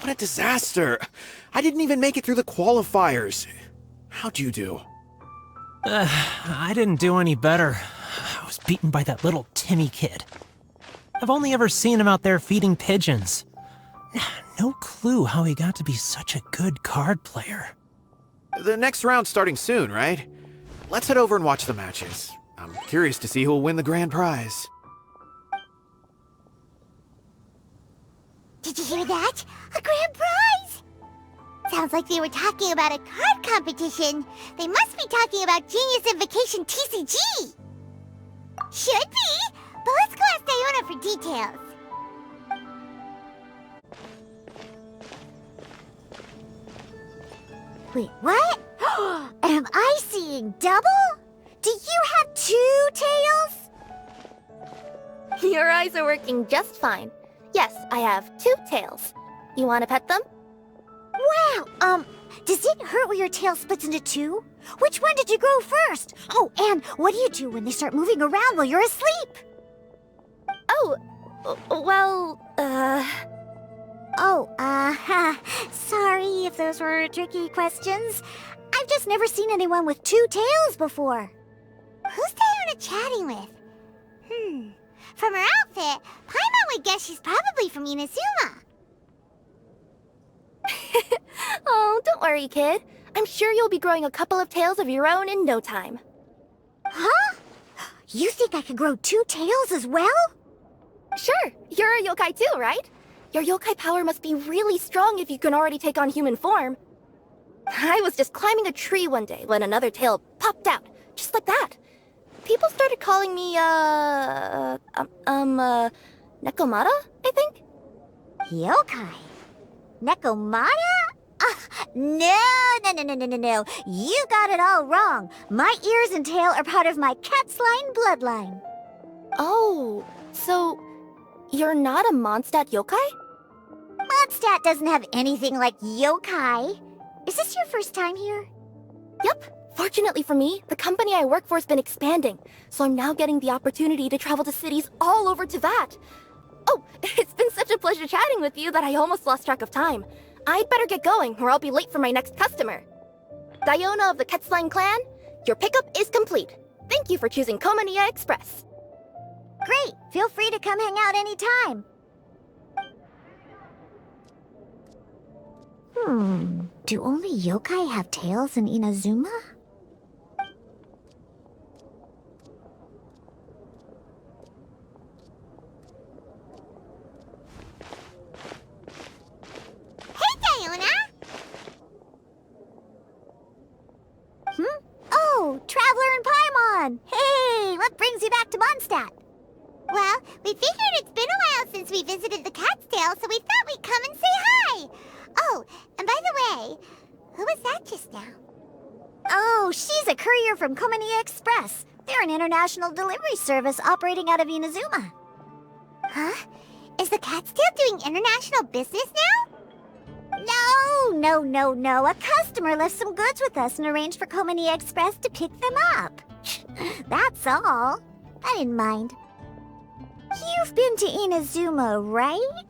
What a disaster! I didn't even make it through the qualifiers. How'd you do? I didn't do any better. I was beaten by that little Timmy kid. I've only ever seen him out there feeding pigeons. No clue how he got to be such a good card player. The next round's starting soon, right? Let's head over and watch the matches. I'm curious to see who'll win the grand prize. Did you hear that? A grand prize! Sounds like they were talking about a card competition. They must be talking about Genius Invocation TCG! Should be! But let's go ask Diona for details. Wait, what? Am I seeing double? Do you have 2 tails? Your eyes are working just fine. Yes, I have 2 tails. You want to pet them? Wow, does it hurt when your tail splits into 2? Which one did you grow first? Oh, and what do you do when they start moving around while you're asleep? Oh, well, sorry if those were tricky questions. I've just never seen anyone with 2 tails before. Who's Diona chatting with? From her outfit, Paimon would guess she's probably from Inazuma. oh, don't worry, kid. I'm sure you'll be growing a couple of tails of your own in no time. Huh? You think I could grow 2 tails as well? Sure, you're a yokai too, right? Your yokai power must be really strong if you can already take on human form. I was just climbing a tree one day when another tail popped out, just like that. People started calling me, Nekomata, I think? Yokai? Nekomata? No. You got it all wrong. My ears and tail are part of my cat's line bloodline. Oh, so you're not a Mondstadt yokai? Mondstadt doesn't have anything like yokai. Is this your first time here? Yep. Fortunately for me, the company I work for has been expanding, so I'm now getting the opportunity to travel to cities all over Teyvat. Oh, it's been such a pleasure chatting with you that I almost lost track of time. I'd better get going, or I'll be late for my next customer. Diona of the Quetzline clan, your pickup is complete. Thank you for choosing Komaniya Express. Great! Feel free to come hang out anytime. Do only yokai have tails in Inazuma? Hey, Diona! Oh, Traveler and Paimon! Hey, what brings you back to Mondstadt? Well, we figured it's been a while since we visited the Cat's Tail, so we thought we'd come and say hi! Oh, and by the way, who was that just now? Oh, she's a courier from Komaniya Express. They're an international delivery service operating out of Inazuma. Huh? Is the Cat's Tail doing international business now? No. A customer left some goods with us and arranged for Komaniya Express to pick them up. That's all. I didn't mind. You've been to Inazuma, right?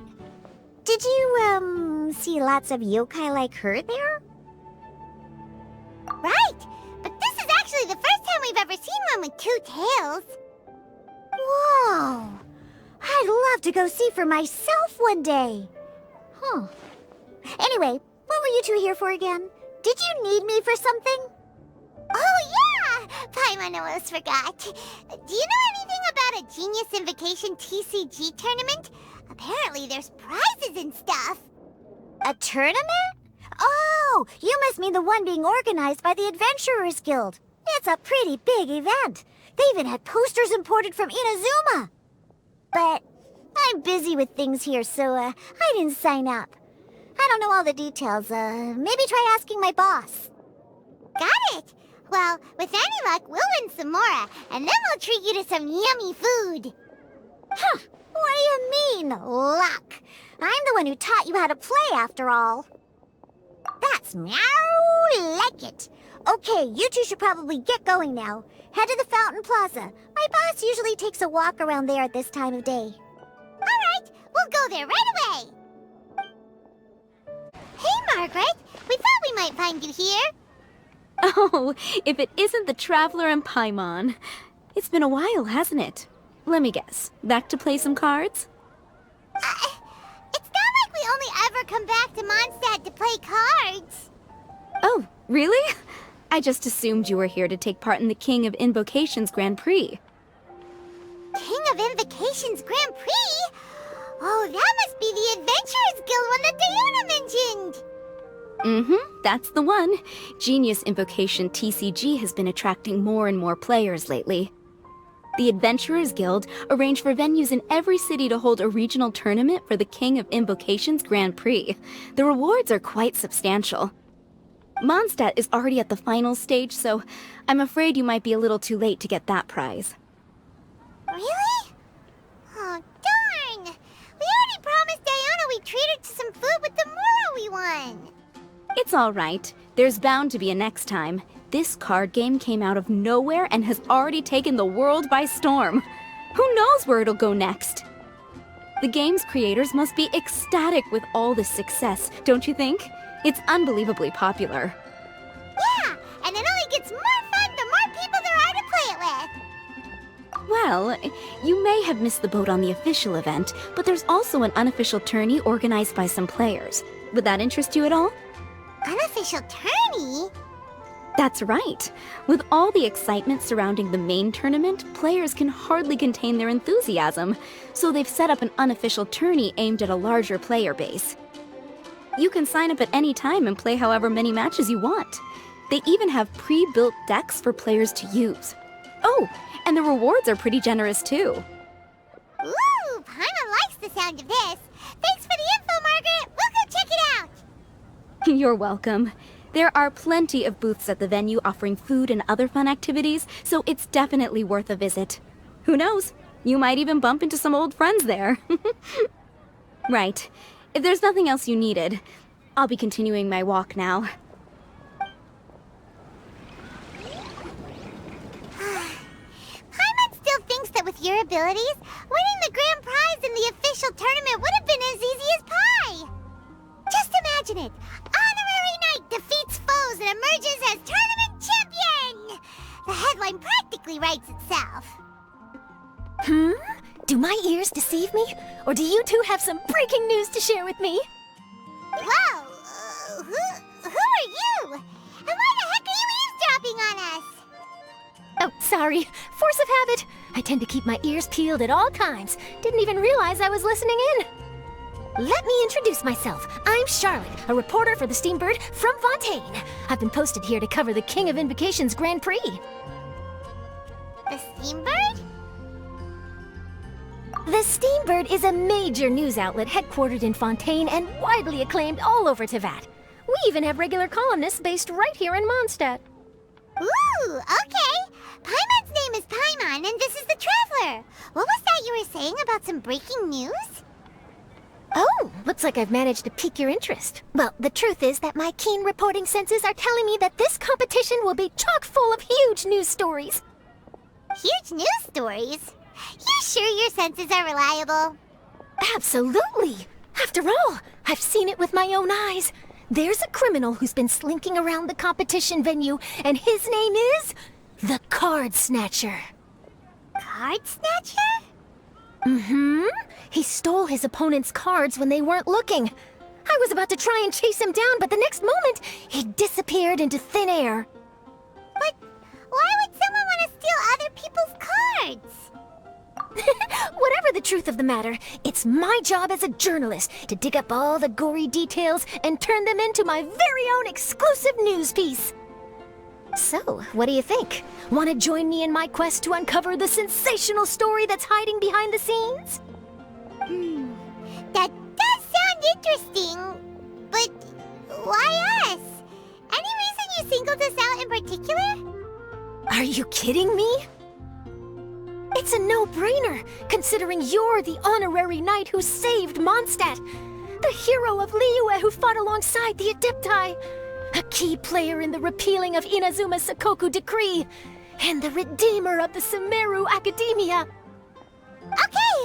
Did you, see lots of yokai like her there? Right! But this is actually the first time we've ever seen one with 2 tails. Whoa! I'd love to go see for myself one day. Huh. Anyway, what were you 2 here for again? Did you need me for something? Oh, yeah! Paimon almost forgot. Do you know anything about a Genius Invocation TCG tournament? Apparently there's prizes and stuff. A tournament? Oh, you must mean the one being organized by the Adventurers Guild. It's a pretty big event. They even had posters imported from Inazuma. But I'm busy with things here, so I didn't sign up. I don't know all the details. Maybe try asking my boss. Got it. Well, with any luck, we'll win some more, and then we'll treat you to some yummy food. Huh. What do you mean, luck? I'm the one who taught you how to play, after all. That's meow like it. Okay, you 2 should probably get going now. Head to the Fountain Plaza. My boss usually takes a walk around there at this time of day. All right, we'll go there right away. Margaret. We thought we might find you here. Oh, if it isn't the Traveler and Paimon. It's been a while, hasn't it? Let me guess. Back to play some cards? It's not like we only ever come back to Mondstadt to play cards. Oh, really? I just assumed you were here to take part in the King of Invocations Grand Prix. King of Invocations Grand Prix? Oh, that must be the Adventurers Guild one that Diona mentioned. Mm-hmm, that's the one. Genius Invocation TCG has been attracting more and more players lately. The Adventurers Guild arranged for venues in every city to hold a regional tournament for the King of Invocations Grand Prix. The rewards are quite substantial. Mondstadt is already at the final stage, so I'm afraid you might be a little too late to get that prize. Really? Oh, darn! We already promised Diona we'd treat her to some food with the Muro we won. It's all right. There's bound to be a next time. This card game came out of nowhere and has already taken the world by storm. Who knows where it'll go next? The game's creators must be ecstatic with all this success, don't you think? It's unbelievably popular. Yeah, and it only gets more fun the more people there are to play it with. Well, you may have missed the boat on the official event, but there's also an unofficial tourney organized by some players. Would that interest you at all? Unofficial tourney? That's right. With all the excitement surrounding the main tournament, players can hardly contain their enthusiasm, so they've set up an unofficial tourney aimed at a larger player base. You can sign up at any time and play however many matches you want. They even have pre-built decks for players to use. Oh, and the rewards are pretty generous too. Ooh, Paimon likes the sound of this. Thanks for the info, Margaret. We'll go check it out. You're welcome. There are plenty of booths at the venue offering food and other fun activities, so it's definitely worth a visit. Who knows? You might even bump into some old friends there. Right. If there's nothing else you needed, I'll be continuing my walk now. Paimon still thinks that with your abilities, winning the grand prize in the official tournament would have been as easy as pie. Just imagine it. Honorary Knight defeats foes and emerges as tournament champion! The headline practically writes itself. Do my ears deceive me? Or do you two have some breaking news to share with me? Whoa! Who are you? And why the heck are you eavesdropping on us? Oh, sorry. Force of habit. I tend to keep my ears peeled at all times. Didn't even realize I was listening in. Let me introduce myself. I'm Charlotte, a reporter for the Steambird from Fontaine. I've been posted here to cover the King of Invocations Grand Prix. The Steambird? The Steambird is a major news outlet headquartered in Fontaine and widely acclaimed all over Teyvat. We even have regular columnists based right here in Mondstadt. Ooh, okay. Paimon's name is Paimon, and this is the Traveler. What was that you were saying about some breaking news? Oh, looks like I've managed to pique your interest. Well, the truth is that my keen reporting senses are telling me that this competition will be chock full of huge news stories. Huge news stories? You sure your senses are reliable? Absolutely! After all, I've seen it with my own eyes. There's a criminal who's been slinking around the competition venue, and his name is... the Card Snatcher. Card Snatcher? Mm-hmm. He stole his opponent's cards when they weren't looking. I was about to try and chase him down, but the next moment, he disappeared into thin air. But why would someone want to steal other people's cards? Whatever the truth of the matter, it's my job as a journalist to dig up all the gory details and turn them into my very own exclusive news piece. So, what do you think? Want to join me in my quest to uncover the sensational story that's hiding behind the scenes? That does sound interesting, but why us? Any reason you singled us out in particular? Are you kidding me? It's a no-brainer, considering you're the honorary knight who saved Mondstadt, the hero of Liyue who fought alongside the Adepti, a key player in the repealing of Inazuma's Sakoku Decree, and the redeemer of the Sumeru Academia.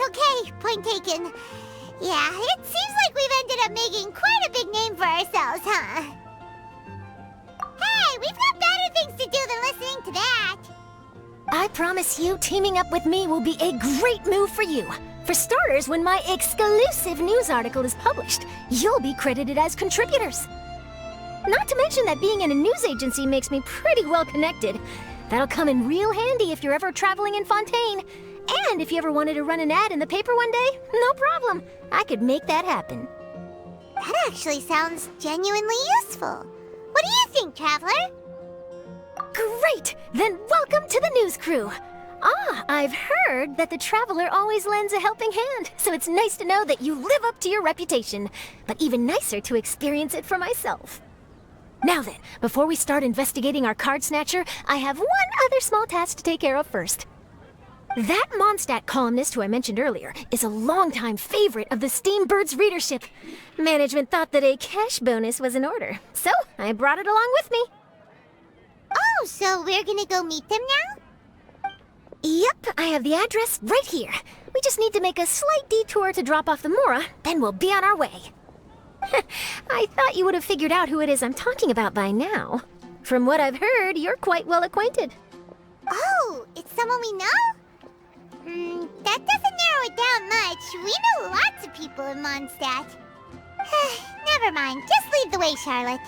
Okay, point taken. Yeah, it seems like we've ended up making quite a big name for ourselves, huh? Hey, we've got better things to do than listening to that. I promise you, teaming up with me will be a great move for you. For starters, when my exclusive news article is published, you'll be credited as contributors. Not to mention that being in a news agency makes me pretty well connected. That'll come in real handy if you're ever traveling in Fontaine. And if you ever wanted to run an ad in the paper one day, no problem. I could make that happen. That actually sounds genuinely useful. What do you think, Traveler? Great! Then welcome to the news crew. I've heard that the Traveler always lends a helping hand, so it's nice to know that you live up to your reputation, but even nicer to experience it for myself. Now then, before we start investigating our card snatcher, I have one other small task to take care of first. That Mondstadt columnist who I mentioned earlier is a longtime favorite of the Steambird's readership. Management thought that a cash bonus was in order, so I brought it along with me. Oh, so we're gonna go meet them now? Yep, I have the address right here. We just need to make a slight detour to drop off the Mora, then we'll be on our way. I thought you would have figured out who it is I'm talking about by now. From what I've heard, you're quite well acquainted. Oh, it's someone we know? That doesn't narrow it down much. We know lots of people in Mondstadt. Never mind, just lead the way, Charlotte.